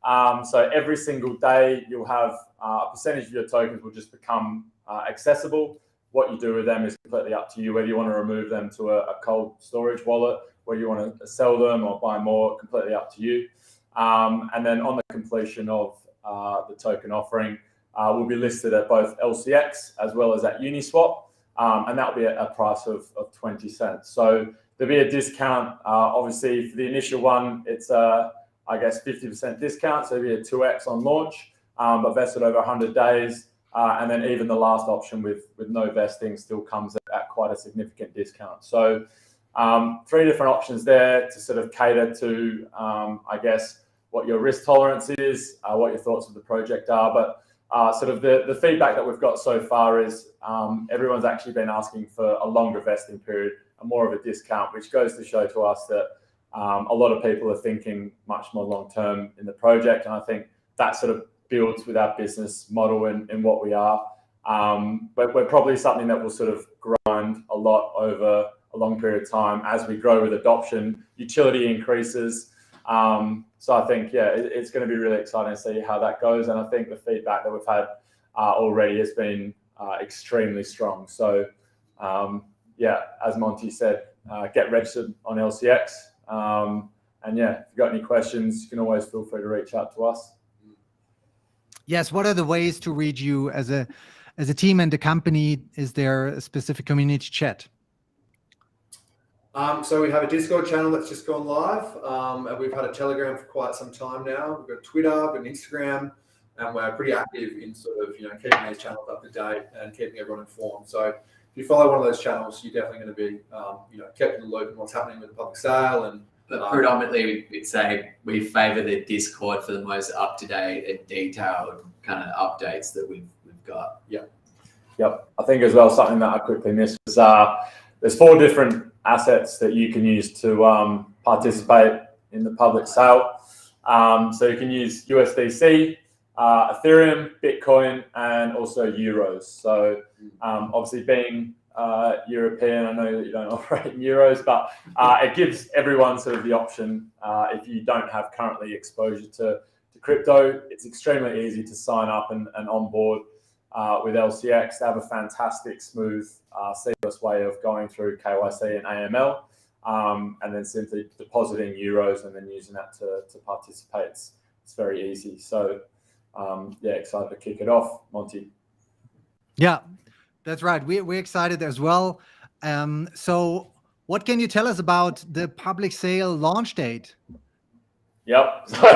So every single day you'll have a percentage of your tokens will just become accessible. What you do with them is completely up to you, whether you want to remove them to a cold storage wallet, whether you want to sell them or buy more, completely up to you. And then on the completion of the token offering, will be listed at both LCX as well as at Uniswap, and that'll be a price of 20 cents. So there'll be a discount. Obviously, for the initial one, it's 50% discount, so it'll be a 2x on launch, but vested over 100 days. And then even the last option with no vesting still comes at quite a significant discount. So 3 different options there to sort of cater to, what your risk tolerance is, what your thoughts of the project are. But sort of the feedback that we've got so far is everyone's actually been asking for a longer vesting period and more of a discount, which goes to show to us that a lot of people are thinking much more long-term in the project. And I think that sort of builds with our business model and what we are. But we're probably something that will sort of grind a lot over a long period of time as we grow with adoption, utility increases. So I think, it's going to be really exciting to see how that goes. And I think the feedback that we've had already has been extremely strong. So, as Monty said, get registered on LCX. And if you've got any questions, you can always feel free to reach out to us. Yes. What are the ways to reach you as a team and the company? Is there a specific community chat? So we have a Discord channel that's just gone live, and we've had a Telegram for quite some time now. We've got Twitter, we've got Instagram, and we're pretty active in sort of keeping these channels up to date and keeping everyone informed. So if you follow one of those channels, you're definitely going to be kept in the loop on what's happening with the public sale. But predominantly, we'd say we favour the Discord for the most up to date and detailed kind of updates that we've got. Yep. I think as well something that I quickly missed was there's 4 different assets that you can use to participate in the public sale. So you can use USDC, Ethereum, Bitcoin, and also euros. So obviously being European, I know that you don't operate in euros, but it gives everyone sort of the option if you don't have currently exposure to crypto. It's extremely easy to sign up and onboard with LCX. They have a fantastic, smooth, seamless way of going through KYC and AML. and then simply depositing euros and then using that to participate. It's very easy. So yeah, excited to kick it off, Monty. Yeah, that's right. We're excited as well. So what can you tell us about the public sale launch date? Yep. So,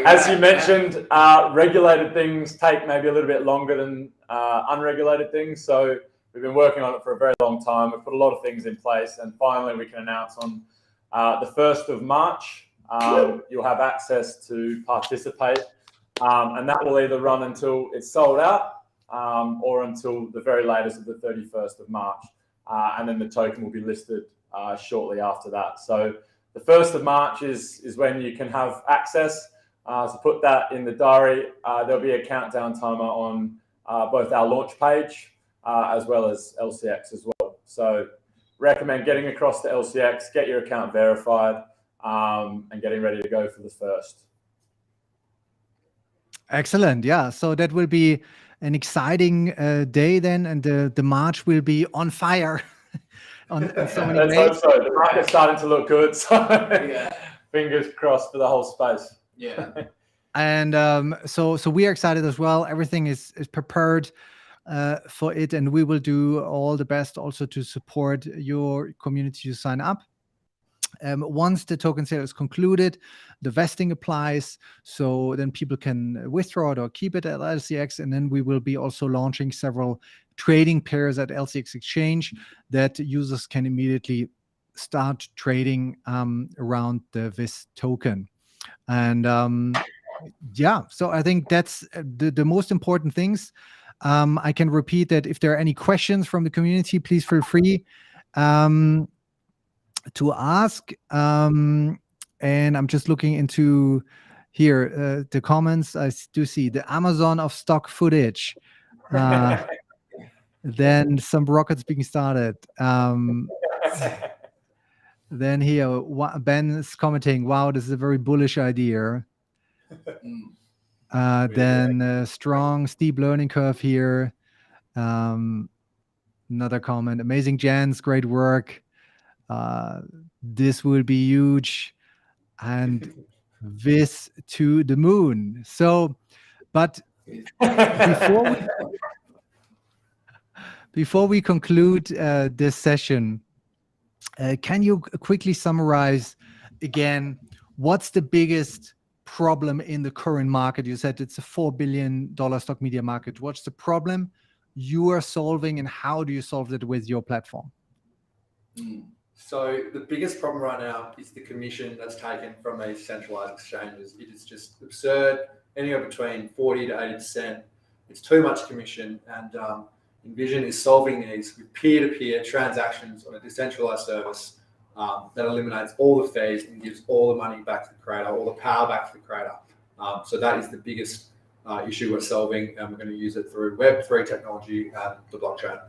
as you mentioned, regulated things take maybe a little bit longer than unregulated things. So we've been working on it for a very long time. We've put a lot of things in place, and finally we can announce on the 1st of March, you'll have access to participate, and that will either run until it's sold out or until the very latest of the 31st of March. And then the token will be listed shortly after that. So the 1st of March is when you can have access. So put that in the diary. There'll be a countdown timer on both our launch page as well as LCX as well. So recommend getting across to LCX, get your account verified, and getting ready to go for the first. Excellent. Yeah. So that will be an exciting day then, and the March will be on fire. on so many Let's ways. hope so. The market's starting to look good. So Yeah. fingers crossed for the whole space. Yeah. And so we are excited as well. Everything is prepared for it, and we will do all the best also to support your community to sign up. Once the token sale is concluded, the vesting applies, so then people can withdraw it or keep it at LCX, and then we will be also launching several trading pairs at LCX Exchange that users can immediately start trading around the VIS token. And yeah, so I think that's the most important things. I can repeat that if there are any questions from the community, please feel free to ask. And I'm just looking into here the comments. I do see the Amazon of stock footage. Then some rockets being started. Then here Ben is commenting, wow, this is a very bullish idea. Then strong steep learning curve here. Another comment, amazing Jens, great work. This will be huge, and VIS to the moon. So, but before we conclude this session, can you quickly summarize again what's the biggest problem in the current market? You said it's a $4 billion stock media market. What's the problem you are solving, and how do you solve it with your platform? So the biggest problem right now is the commission that's taken from these centralized exchanges. It is just absurd, anywhere between 40 to 80%. It's too much commission, and Envision is solving these with peer-to-peer transactions on a decentralized service that eliminates all the fees and gives all the money back to the creator, all the power back to the creator. So that is the biggest issue we're solving, and we're going to use it through Web3 technology and the blockchain.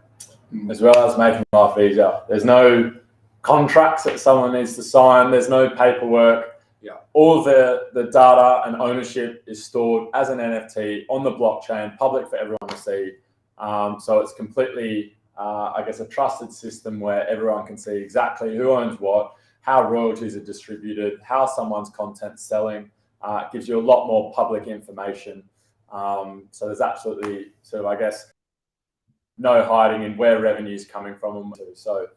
As well as making life easier. There's no contracts that someone needs to sign. There's no paperwork. Yeah. All the data and ownership is stored as an NFT on the blockchain, public for everyone to see. So it's completely, I guess, a trusted system where everyone can see exactly who owns what, how royalties are distributed, how someone's content's selling. It gives you a lot more public information. So there's absolutely sort of, I guess, no hiding in where revenue is coming from and to. So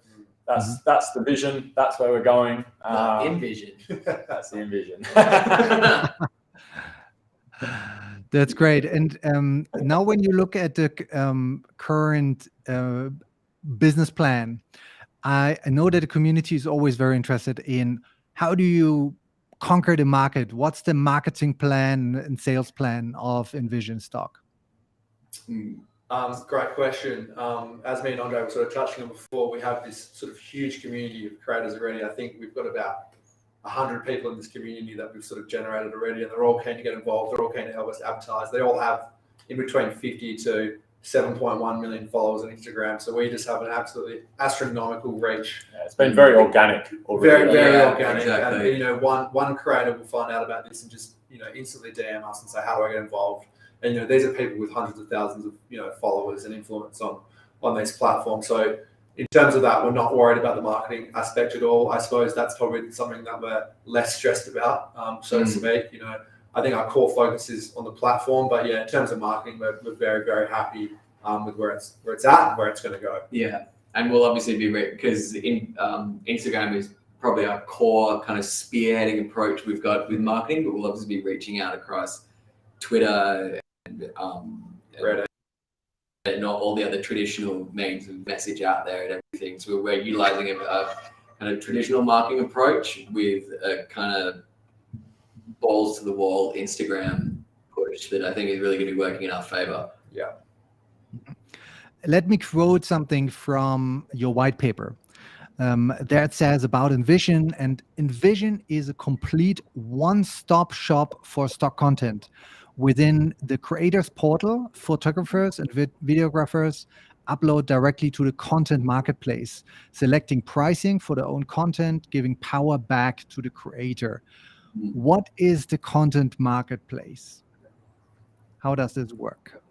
that's the vision. That's where we're going. Envision. That's the Envision. That's great. And now when you look at the current business plan, I know that the community is always very interested in how do you conquer the market? What's the marketing plan and sales plan of Envision Stock? Great question. As me and André were sort of touching on before, we have this sort of huge community of creators already. I think we've got about 100 people in this community that we've sort of generated already, and they're all keen to get involved. They're all keen to help us advertise. They all have in between 50 to 7.1 million followers on Instagram. So we just have an absolutely astronomical reach. Yeah, it's been very organic already. Very organic. Exactly. And, you know, one creator will find out about this and just, you know, instantly DM us and say, how do I get involved? And, you know, these are people with hundreds of thousands of, you know, followers and influence on these platforms. So in terms of that, we're not worried about the marketing aspect at all. I suppose that's probably something that we're less stressed about, so to speak. You know, I think our core focus is on the platform, but yeah, in terms of marketing, we're very, very happy with where it's at and where it's going to go. Yeah, and we'll obviously be because Instagram is probably our core kind of spearheading approach we've got with marketing, but we'll obviously be reaching out across Twitter and Reddit. And not all the other traditional means of message out there and everything. So we're utilizing a kind of traditional marketing approach with a kind of balls to the wall Instagram push that I think is really going to be working in our favor. Yeah. Let me quote something from your white paper. There it says about Envision, and Envision is a complete one-stop shop for stock content. Within the creators portal, photographers and videographers upload directly to the content marketplace, selecting pricing for their own content, giving power back to the creator. What is the content marketplace? How does this work?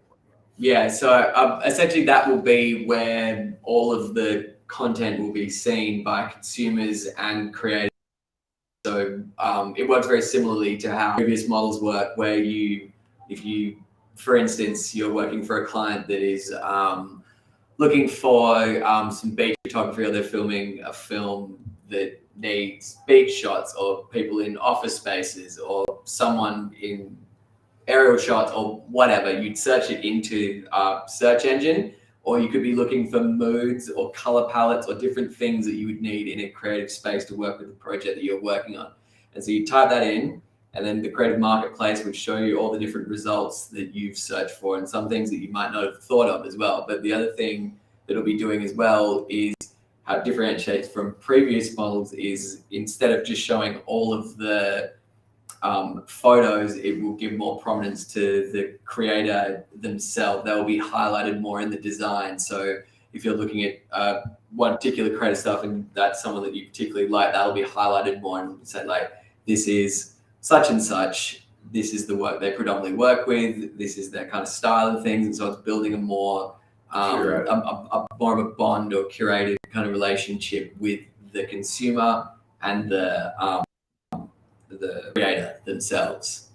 Yeah, so essentially that will be where all of the content will be seen by consumers and creators. So it works very similarly to how previous models work, where if you, for instance, you're working for a client that is looking for some beach photography, or they're filming a film that needs beach shots, or people in office spaces, or someone in aerial shots, or whatever, you'd search it into a search engine, or you could be looking for moods or color palettes or different things that you would need in a creative space to work with the project that you're working on. And so you type that in, and then the creative marketplace would show you all the different results that you've searched for, and some things that you might not have thought of as well. But the other thing that it'll be doing as well is how it differentiates from previous models is, instead of just showing all of the photos, it will give more prominence to the creator themselves. They will be highlighted more in the design. So if you're looking at one particular creator stuff and that's someone that you particularly like, that'll be highlighted more and say, like, this is such and such, this is the work they predominantly work with, this is their kind of style and things. And so it's building a more more of a bond or curated kind of relationship with the consumer and the creator themselves.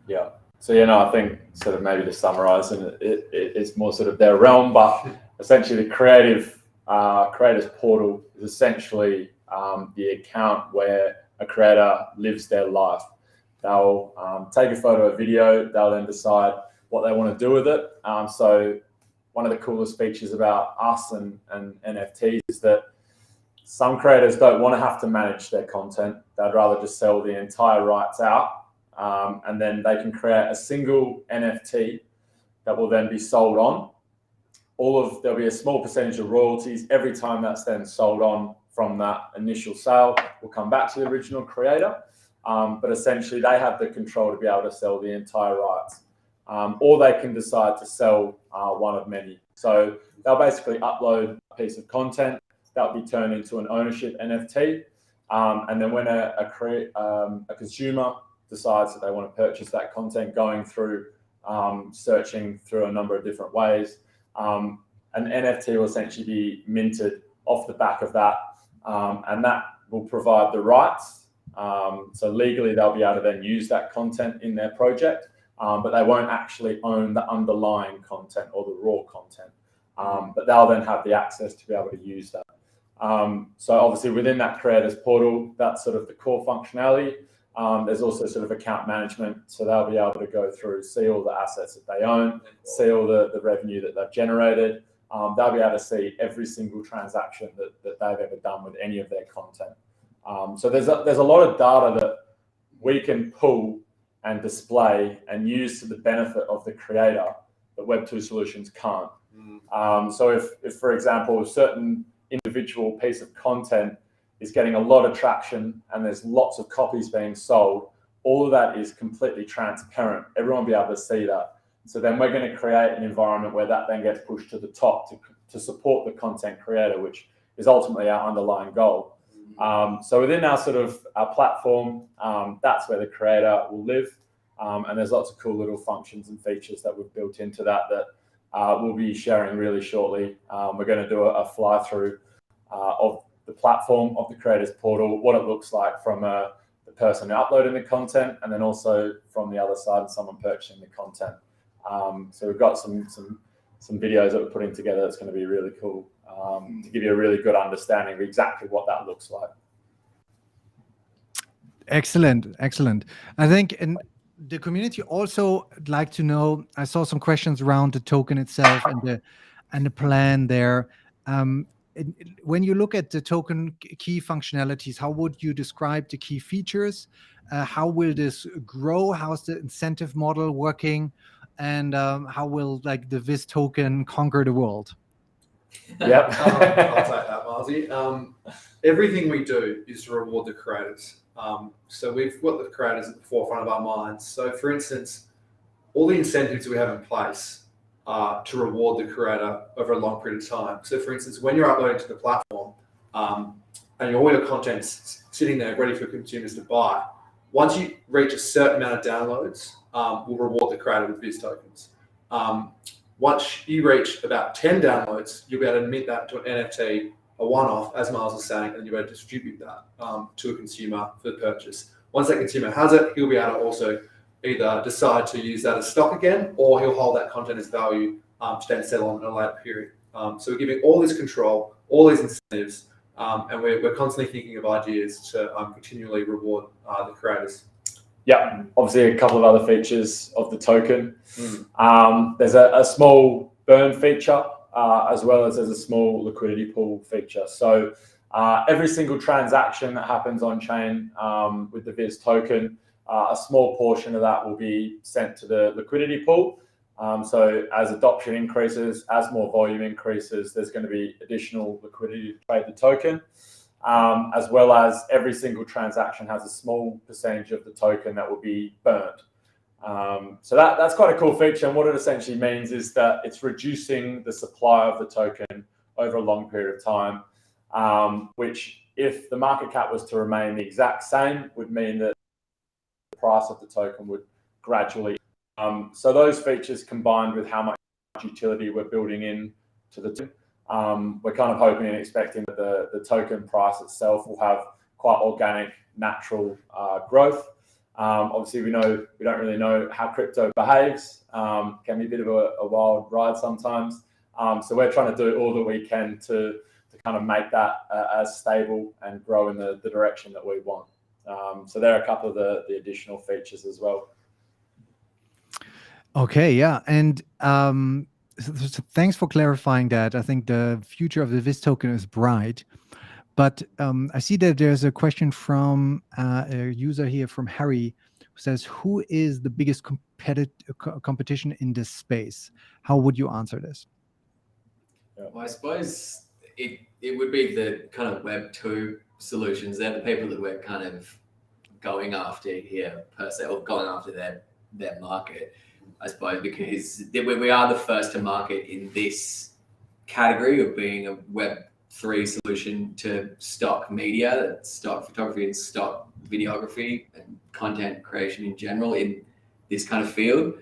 Yeah. So, you know, I think sort of maybe to summarize, and it's more sort of their realm, but essentially the creators portal is essentially the account where a creator lives their life. They'll take a photo or video, they'll then decide what they want to do with it. So one of the coolest features about us and NFTs is that some creators don't want to have to manage their content. They'd rather just sell the entire rights out, and then they can create a single NFT that will then be sold on. There'll be a small percentage of royalties every time that's then sold on from that initial sale will come back to the original creator. But essentially they have the control to be able to sell the entire rights. Or they can decide to sell one of many. So they'll basically upload a piece of content that'll be turned into an ownership NFT. And then when a consumer decides that they want to purchase that content, going through searching through a number of different ways, an NFT will essentially be minted off the back of that, and that will provide the rights. So legally they'll be able to then use that content in their project, but they won't actually own the underlying content or the raw content. But they'll then have the access to be able to use that. So obviously within that creators portal, that's sort of the core functionality. There's also sort of account management. So they'll be able to go through, see all the assets that they own, see all the revenue that they've generated. They'll be able to see every single transaction that they've ever done with any of their content. So there's a lot of data that we can pull and display and use to the benefit of the creator that Web2 solutions can't. So if, for example, a certain individual piece of content is getting a lot of traction and there's lots of copies being sold, all of that is completely transparent. Everyone will be able to see that. So then we're going to create an environment where that then gets pushed to the top to support the content creator, which is ultimately our underlying goal. So within our platform, that's where the creator will live. And there's lots of cool little functions and features that we've built into that we'll be sharing really shortly. We're going to do a fly through of the platform, of the creators portal, what it looks like from the person uploading the content, and then also from the other side, someone purchasing the content. So we've got some videos that we're putting together that's going to be really cool to give you a really good understanding of exactly what that looks like. Excellent. I think in the community also would like to know, I saw some questions around the token itself and the plan there. When you look at the token key functionalities, how would you describe the key features? How will this grow? How's the incentive model working? And how will like the VIS token conquer the world? Yep. I'll take that, Marzi. Everything we do is to reward the creators. So we've got the creators at the forefront of our minds. So for instance, all the incentives we have in place are to reward the creator over a long period of time. So for instance, when you're uploading to the platform and all your content's sitting there ready for consumers to buy, once you reach a certain amount of downloads, we'll reward the creator with VIS tokens. Once you reach about 10 downloads, you'll be able to mint that to an NFT, a one-off, as Miles was saying, and you'll be able to distribute that to a consumer for the purchase. Once that consumer has it, he'll be able to also either decide to use that as stock again, or he'll hold that content as value to then settle on in a later period. So we're giving all this control, all these incentives, and we're constantly thinking of ideas to continually reward the creators. Yeah, obviously a couple of other features of the token. There's a small burn feature, as well as there's a small liquidity pool feature. So every single transaction that happens on chain with the VIS token, a small portion of that will be sent to the liquidity pool. So as adoption increases, as more volume increases, there's going to be additional liquidity to trade the token. As well as every single transaction has a small percentage of the token that will be burned. So that's quite a cool feature. And what it essentially means is that it's reducing the supply of the token over a long period of time, which if the market cap was to remain the exact same, would mean that the price of the token would gradually. So those features combined with how much utility we're building in to the token, we're kind of hoping and expecting that the token price itself will have quite organic, natural growth. Obviously, we don't really know how crypto behaves. Can be a bit of a wild ride sometimes. So we're trying to do all that we can to kind of make that as stable and grow in the direction that we want. So there are a couple of the additional features as well. Okay, yeah, and so thanks for clarifying that. I think the future of the VIS token is bright. But I see that there's a question from a user here, from Harry, who says, who is the biggest competition in this space? How would you answer this? Well, I suppose it would be the kind of Web 2 solutions. They're the people that we're kind of going after here, per se, or going after their market, I suppose, because we are the first to market in this category of being a Web 3 solution to stock media, stock photography and stock videography and content creation in general in this kind of field.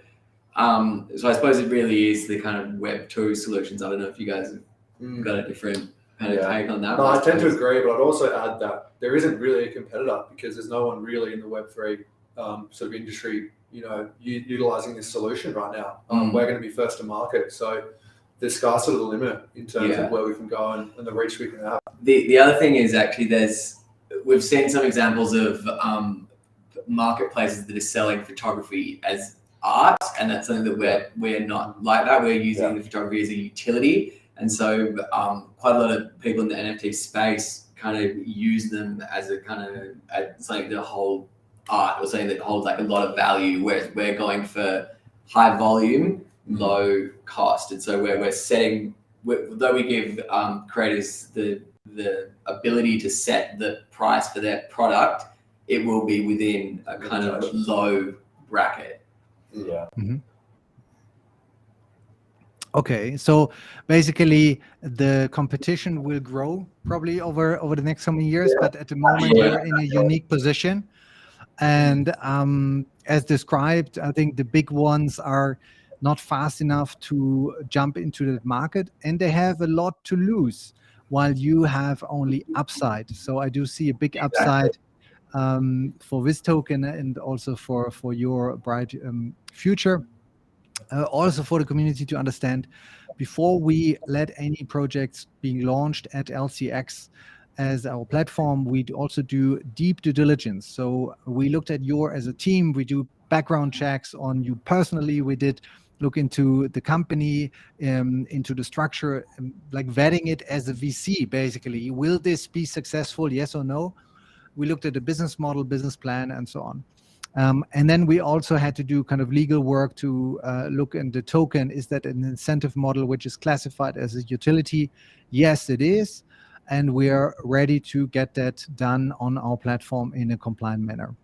So I suppose it really is the kind of Web 2 solutions. I don't know if you guys have got a different kind of take on that. No, I tend to agree, but I'd also add that there isn't really a competitor because there's no one really in the Web 3 sort of industry, utilizing this solution right now. We're going to be first to market. So the sky's sort of the limit in terms of where we can go and the reach we can have. The other thing is actually we've seen some examples of marketplaces that are selling photography as art, and that's something that we're not like that. We're using the photography as a utility, and so quite a lot of people in the NFT space kind of use them as a kind of something that hold art or something that holds like a lot of value, whereas we're going for high volume, low cost. And so we're setting, though we give creators the ability to set the price for their product, it will be within a kind of low bracket. Yeah. Mm-hmm. Okay, so basically the competition will grow probably over the next so many years, but at the moment we're in a unique position. And as described, I think the big ones are not fast enough to jump into that market, and they have a lot to lose while you have only upside. So I do see a big upside for VIS token and also for your bright future. Also for the community to understand, before we let any projects being launched at LCX as our platform, we also do deep due diligence. So we looked at you as a team, we do background checks on you personally, we did look into the company, into the structure, like vetting it as a VC, basically. Will this be successful, yes or no? We looked at the business model, business plan, and so on. And then we also had to do kind of legal work to look in the token. Is that an incentive model which is classified as a utility? Yes, it is. And we are ready to get that done on our platform in a compliant manner.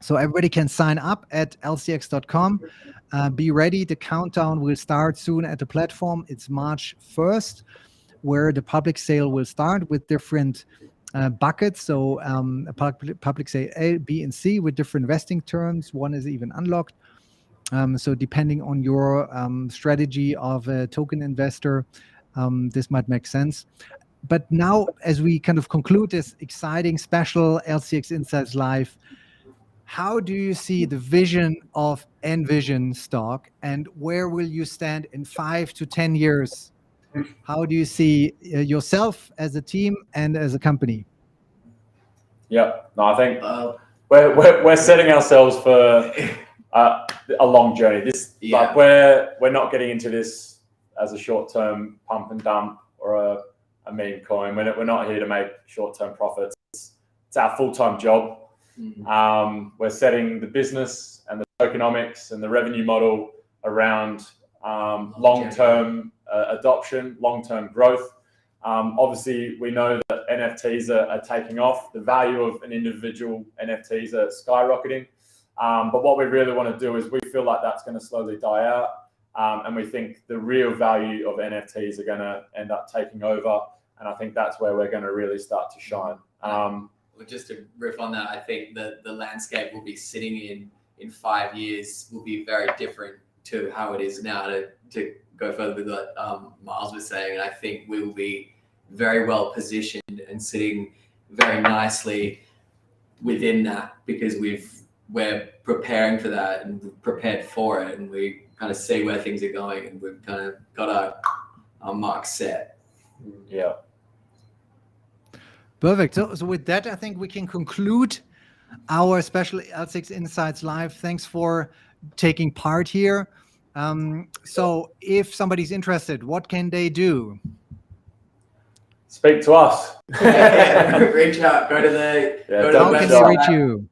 So everybody can sign up at lcx.com. Be ready. The countdown will start soon at the platform. It's March 1st, where the public sale will start with different buckets. So a public sale A, B, and C with different vesting terms. One is even unlocked. So depending on your strategy of a token investor, this might make sense. But now, as we kind of conclude this exciting special LCX Insights Live, how do you see the vision of Envision Stock, and where will you stand in 5 to 10 years? How do you see yourself as a team and as a company? Yeah, no, I think we're setting ourselves for a long journey. Like we're not getting into this as a short-term pump and dump or a meme coin. We're not here to make short-term profits. It's our full-time job. We're setting the business and the tokenomics and the revenue model around long-term adoption, long-term growth. Obviously, we know that NFTs are taking off. The value of an individual NFTs are skyrocketing. But what we really want to do is we feel like that's going to slowly die out. And we think the real value of NFTs are going to end up taking over. And I think that's where we're going to really start to shine. Just to riff on that, I think that the landscape we'll be sitting in 5 years will be very different to how it is now. To go further with what Miles was saying, and I think we will be very well positioned and sitting very nicely within that, because we're preparing for that and we're prepared for it, and we kind of see where things are going, and we've kind of got our mark set. Yeah. Perfect. So with that, I think we can conclude our special LCX Insights Live. Thanks for taking part here. So if somebody's interested, what can they do? Speak to us. Reach out. Go to the How can they reach you?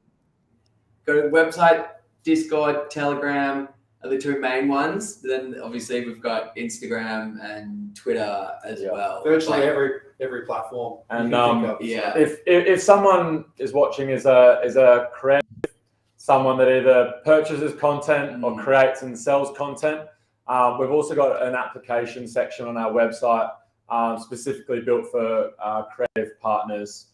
Go to the website. Discord, Telegram are the two main ones. Then obviously we've got Instagram and Twitter as well. Virtually every platform. And yeah, if someone is watching is a creative, someone that either purchases content or creates and sells content, we've also got an application section on our website specifically built for creative partners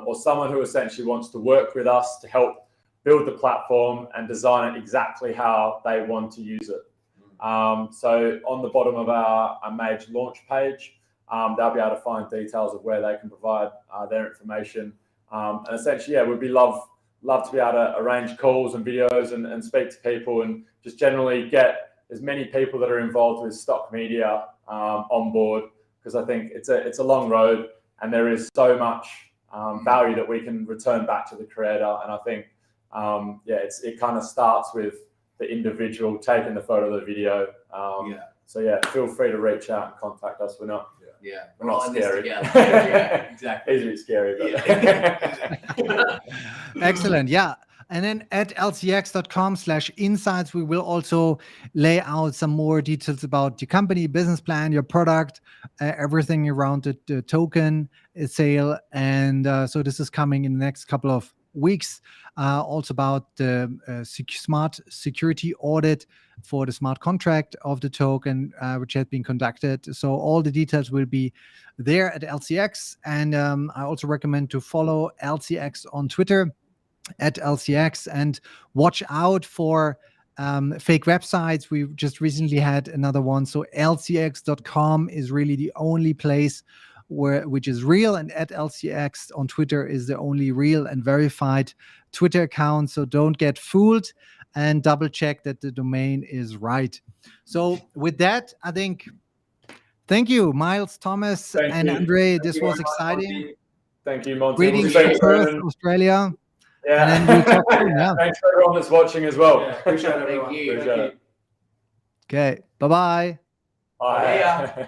or someone who essentially wants to work with us to help build the platform and design it exactly how they want to use it. So on the bottom of our Mage launch page, they'll be able to find details of where they can provide their information. And essentially, yeah, we'd be love to be able to arrange calls and videos and speak to people and just generally get as many people that are involved with stock media on board, because I think it's a long road and there is so much value that we can return back to the creator. And I think it kind of starts with the individual taking the photo of the video. So yeah, feel free to reach out and contact us. We're not scary. Yeah, exactly. It's a bit scary, but Excellent. Yeah. And then at lcx.com/insights, we will also lay out some more details about your company, business plan, your product, everything around the token sale. And so this is coming in the next couple of weeks. Also about the smart security audit for the smart contract of the token, which has been conducted. So all the details will be there at LCX. And I also recommend to follow LCX on Twitter at LCX and watch out for fake websites. We just recently had another one. So LCX.com is really the only place which is real, and at LCX on Twitter is the only real and verified Twitter account. So don't get fooled, and double check that the domain is right. So with that, I think, thank you, Miles, Thomas, and Andre. This was exciting. Thank you, Monty. Greetings from Perth, Australia. Yeah. And then we'll talk soon, yeah. Thanks for everyone that's watching as well. Yeah, appreciate it, everyone. Thank you. Appreciate it. Okay, bye-bye. Bye. See ya.